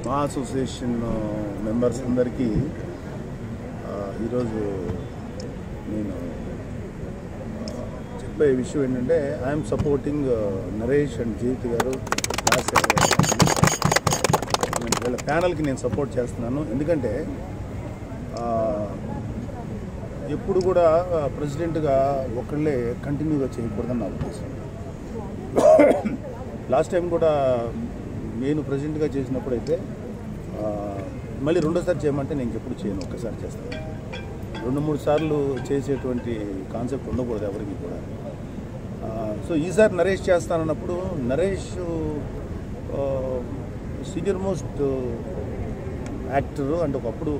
మా association members అందరికీ ఈరోజు నేను చెప్పే విషయం ఏంటంటే ఐఎమ్ సపోర్టింగ్ నరేష్ అండ్ జీవిత్ గారు వీళ్ళ ప్యానల్కి నేను సపోర్ట్ చేస్తున్నాను. ఎందుకంటే ఎప్పుడు కూడా ప్రెసిడెంట్గా ఒకళ్ళే కంటిన్యూగా చేయకూడదని నా ఉద్దేశం. లాస్ట్ టైం కూడా నేను ప్రెసిడెంట్గా చేసినప్పుడైతే మళ్ళీ రెండోసారి చేయమంటే నేను ఎప్పుడు చేయను, ఒక్కసారి చేస్తాను. 2-3 సార్లు చేసేటువంటి కాన్సెప్ట్ ఉండకూడదు ఎవరికి కూడా. సో ఈసారి నరేష్ చేస్తానన్నప్పుడు నరేష్ సీనియర్ మోస్ట్ యాక్టర్ అంటే ఒకప్పుడు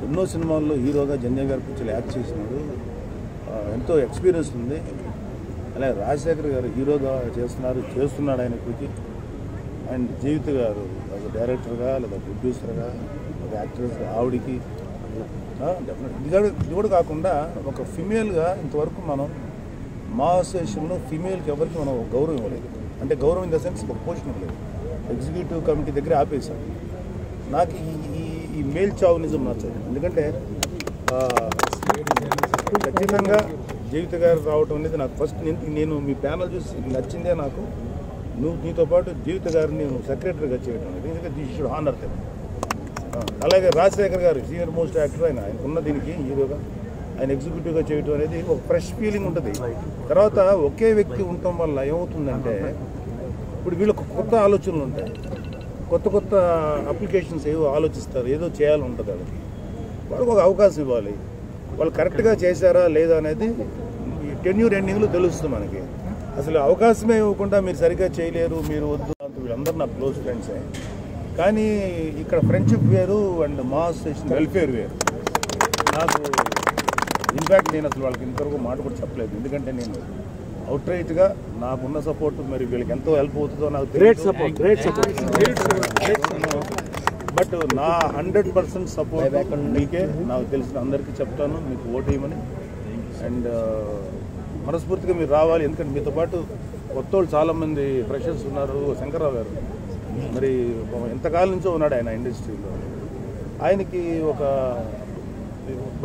ఎన్నో సినిమాల్లో హీరోగా జంజయ్ గారి పిక్చర్లు యాక్ట్ చేసినాడు, ఎంతో ఎక్స్పీరియన్స్ ఉంది. అలాగే రాజశేఖర్ గారు హీరోగా చేస్తున్నాడు ఆయన ఇప్పటికి. అండ్ జీవిత్ గారు డైరెక్టర్గా లేదా ప్రొడ్యూసర్గా లేదా యాక్టర్స్గా ఆవిడికి డెఫినెట్ ఇది కూడా కాకుండా ఒక ఫిమేల్గా ఇంతవరకు మనం మా అసోసియేషన్లో ఫిమేల్కి ఎవరికి మనం గౌరవం ఇవ్వలేదు. అంటే గౌరవం ఇన్ ద సెన్స్ ఒక పోషన్ ఇవ్వలేదు. ఎగ్జిక్యూటివ్ కమిటీ దగ్గర ఆపేశాం. నాకు ఈ మేల్ చావునిజం నచ్చదు. ఎందుకంటే ఖచ్చితంగా జీవిత గారు రావటం అనేది నాకు ఫస్ట్ నేను మీ ప్యానల్ చూసి నచ్చిందే నాకు. నీతో పాటు జీవిత గారిని సెక్రటరీగా చేయడం అనేది ఎందుకంటే యూ షుడ్ హానర్ దెమ్. అలాగే రాజశేఖర్ గారు సీనియర్ మోస్ట్ యాక్టర్, ఆయన ఉన్న దీనికి హీరోగా ఆయన ఎగ్జిక్యూటివ్గా చేయడం అనేది ఒక ఫ్రెష్ ఫీలింగ్ ఉంటుంది. తర్వాత ఒకే వ్యక్తి ఉండటం వల్ల ఏమవుతుందంటే ఇప్పుడు వీళ్ళకు కొత్త ఆలోచనలు ఉంటాయి, కొత్త అప్లికేషన్స్ ఏవో ఆలోచిస్తారు, ఏదో చేయాలని ఉంటుంది. వాళ్ళకి ఒక అవకాశం ఇవ్వాలి. వాళ్ళు కరెక్ట్గా చేశారా లేదా అనేది టెన్యూర్ ఎండింగ్లో తెలుస్తుంది మనకి. అసలు అవకాశమే ఇవ్వకుండా మీరు సరిగ్గా చేయలేరు, మీరు వద్దు, వీళ్ళందరూ నా క్లోజ్ ఫ్రెండ్సే. కానీ ఇక్కడ ఫ్రెండ్షిప్ వేరు అండ్ మా అసోసియేషన్ వెల్ఫేర్ వేరు. నాకు ఇన్ఫ్యాక్ట్ నేను అసలు వాళ్ళకి ఇంతవరకు మాట కూడా చెప్పలేదు. ఎందుకంటే నేను అవుట్ రైట్గా నాకున్న సపోర్ట్ మరి వీళ్ళకి ఎంతో హెల్ప్ అవుతుందో నాకు బట్ నా 100% సపోర్ట్ మీకే. నాకు తెలిసిన అందరికీ చెప్తాను మీకు ఓటు వేయమని. అండ్ మనస్ఫూర్తిగా మీరు రావాలి. ఎందుకంటే మీతో పాటు కొత్త వాళ్ళు చాలామంది ఫ్రెషర్స్ ఉన్నారు. శంకర్రావు గారు మరి ఎంతకాలం నుంచో ఉన్నాడు ఆయన ఇండస్ట్రీలో. ఆయనకి ఒక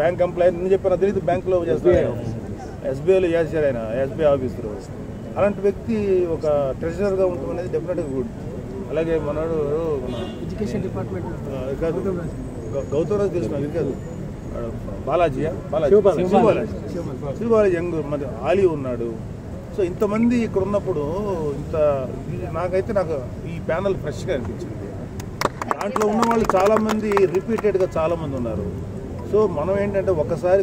బ్యాంక్ ఎంప్లాయీ నేను చెప్పిన తెలియదు, బ్యాంకులో చేస్తాడు, ఎస్బీఐలో చేశారు ఆయన, ఎస్బీఐ ఆఫీసర్. అలాంటి వ్యక్తి ఒక ట్రెజరర్గా ఉండటం అనేది డెఫినెట్గా గుడ్. అలాగే మనడు ఎడ్యుకేషన్ డిపార్ట్మెంట్ కాదు గౌతమ్రాజు తెలిసిన అది కాదు, శివబాలాజీ యంగ్ మరి ఆలీ ఉన్నాడు. సో ఇంతమంది ఇక్కడ ఉన్నప్పుడు నాకు ఈ ప్యానల్ ఫ్రెష్గా అనిపించింది. దాంట్లో ఉన్న వాళ్ళు చాలామంది రిపీటెడ్గా చాలామంది ఉన్నారు. సో మనం ఏంటంటే ఒకసారి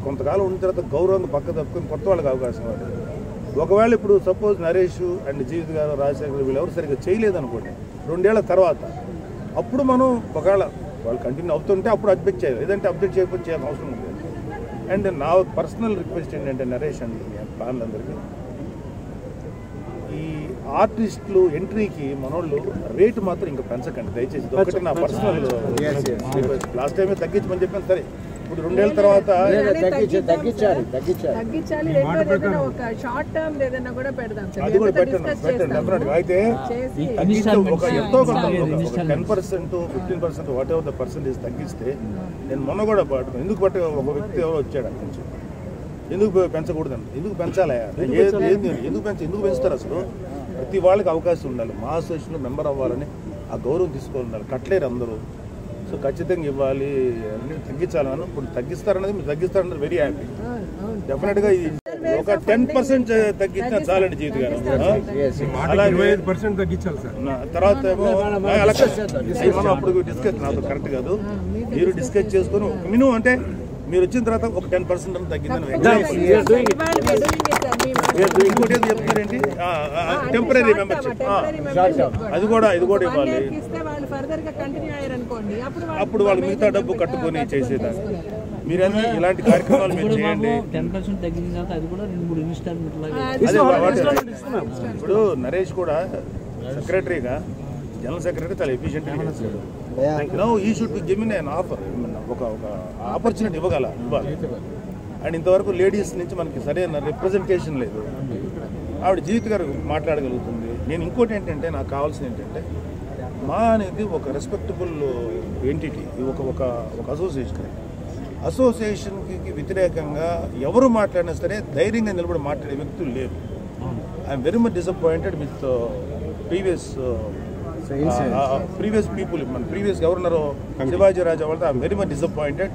కొంతకాలం ఉన్న తర్వాత గౌరవంగా పక్క తప్పుకొని కొత్త వాళ్ళకి అవకాశం ఇవ్వాలి. ఒకవేళ ఇప్పుడు సపోజ్ నరేష్ అండ్ జీవిత్ గారు రాజశేఖర్ వీళ్ళు ఎవరు సరిగ్గా చేయలేదనుకోండి, 2 ఏళ్ల తర్వాత అప్పుడు మనం ఒకవేళ వాళ్ళు కంటిన్యూ అవుతుంటే అప్పుడు అప్డేట్ చేయాలి, లేదంటే అప్డేట్ చేయకపోతే చేయాల్సిన అవసరం ఉంది. అండ్ నా పర్సనల్ రిక్వెస్ట్ ఏంటంటే నరేష్ అండ్ ప్యానల్ అందరికీ, ఈ ఆర్టిస్టులు ఎంట్రీకి మనోళ్ళు రేటు మాత్రం ఇంకా పెంచకండి దయచేసి. ఒకటి నా పర్సనల్ లాస్ట్ టైమే తగ్గించమని చెప్పాను. సరే ఇప్పుడు 2 ఏళ్ల తర్వాత తగ్గించాలి. అది కూడా పెట్టండి. అయితే ఒక ఎంతో 10%, 15% వాట్ ఎవర్ ద పర్సెంటేజ్ తగ్గిస్తే నేను మొన్న కూడా ఎందుకు ఒక వ్యక్తి ఎవరో వచ్చాడు అక్కడి నుంచి, ఎందుకు పెంచకూడదని. ఎందుకు పెంచాలి? ఎందుకు పెంచుతారు? అసలు ప్రతి వాళ్ళకి అవకాశం ఉండాలి. మా అసోసియేషన్లో మెంబర్ అవ్వాలని ఆ గౌరవం తీసుకోవాలి. కట్టలేరు అందరూ. సో ఖచ్చితంగా ఇవ్వాలి, అన్ని తగ్గించాలని. ఇప్పుడు తగ్గిస్తారన్నది మీరు తగ్గిస్తారన్నది వెరీ హ్యాపీ. డెఫినెట్గా ఇది ఒక 10% తగ్గించినా చాలండి జీవిత గారు. అలాగే తర్వాత ఏమో మనం అప్పుడు డిస్కస్ నాతో కరెక్ట్ కాదు, మీరు డిస్కస్ చేసుకొని మినిమం అంటే మీరు వచ్చిన తర్వాత ఒక 10% తగ్గిందని ఇంకోటి ఏదో చెప్తారేంటి, టెంపరీ మెంబర్షిప్ అది కూడా ఇవ్వాలి. అప్పుడు వాళ్ళు మిగతా డబ్బు కట్టుకొని చేసేదాన్ని. మీరన్నీ ఇలాంటి కార్యక్రమాలు మీరు చేయండి. ఇప్పుడు నరేష్ కూడా సెక్రటరీగా జనరల్ సెక్రటరీ చాలా ఎఫిషియెంట్గా చేశాడు. ఈ should be given an offer, ఒక ఆపర్చునిటీ ఇవ్వాలి. అండ్ ఇంతవరకు లేడీస్ నుంచి మనకి సరైన రిప్రజెంటేషన్ లేదు. ఆవిడ జీవిత గారు మాట్లాడగలుగుతుంది. నేను ఇంకోటి ఏంటంటే నాకు కావాల్సింది ఏంటంటే మా అనేది ఒక రెస్పెక్టబుల్ ఎంటిటీ, ఒక అసోసియేషన్కి వ్యతిరేకంగా ఎవరు మాట్లాడినా సరే ధైర్యంగా నిలబడి మాట్లాడే వ్యక్తులు లేరు. I'm very much disappointed with previous people. మన ప్రీవియస్ ఎవరున్నారో శివాజీ రాజా వాళ్ళతో ఐఎమ్ వెరీ మచ్ డిసప్పాయింటెడ్.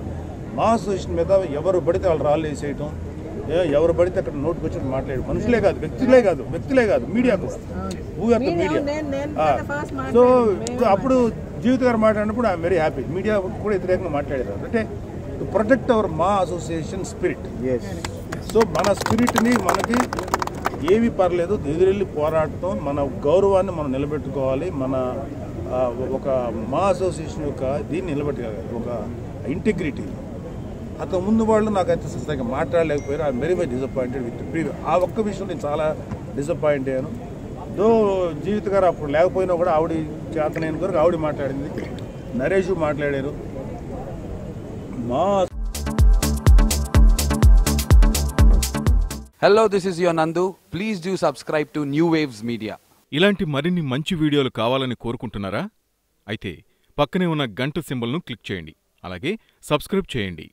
మా అసోసియేషన్ మీద ఎవరు పడితే వాళ్ళు రాళ్ళు వేసేయటం, ఎవరు పడితే అక్కడ నోటుకు వచ్చి మాట్లాడు, మనుషులే కాదు, వ్యక్తులే కాదు, మీడియాకు మీడియా. సో అప్పుడు జీవిత గారు మాట్లాడినప్పుడు ఐఎమ్ వెరీ హ్యాపీ. మీడియా కూడా వ్యతిరేకంగా మాట్లాడారు అంటే టు ప్రొటెక్ట్ అవర్ మా అసోసియేషన్ స్పిరిట్. సో మన స్పిరిట్ని మనకి ఏమీ పర్లేదు, ఎదురెళ్ళి పోరాడటం, మన గౌరవాన్ని మనం నిలబెట్టుకోవాలి. మన ఒక మా అసోసియేషన్ యొక్క దీన్ని నిలబెట్టుకోవాలి, ఒక ఇంటిగ్రిటీ. అతను ముందు వాళ్ళు నాకైతే సరిగ్గా మాట్లాడలేకపోయారు. I'm very much disappointed with previous. ఆ ఒక్క విషయం నేను చాలా డిసప్పాయింట్ అయ్యాను. దో జీవిత గారు అప్పుడు లేకపోయినా కూడా ఆవిడ చేతనైన వరకు ఆవిడ మాట్లాడింది, నరేష్ మాట్లాడారు. మా Hello, this is your Nandu. Please do subscribe to New Waves Media. ఇలాంటి మరిన్ని మంచి వీడియోలు కావాలని కోరుకుంటున్నారా? అయితే పక్కనే ఉన్న గంట సింబల్ను క్లిక్ చేయండి. అలాగే సబ్స్క్రైబ్ చేయండి.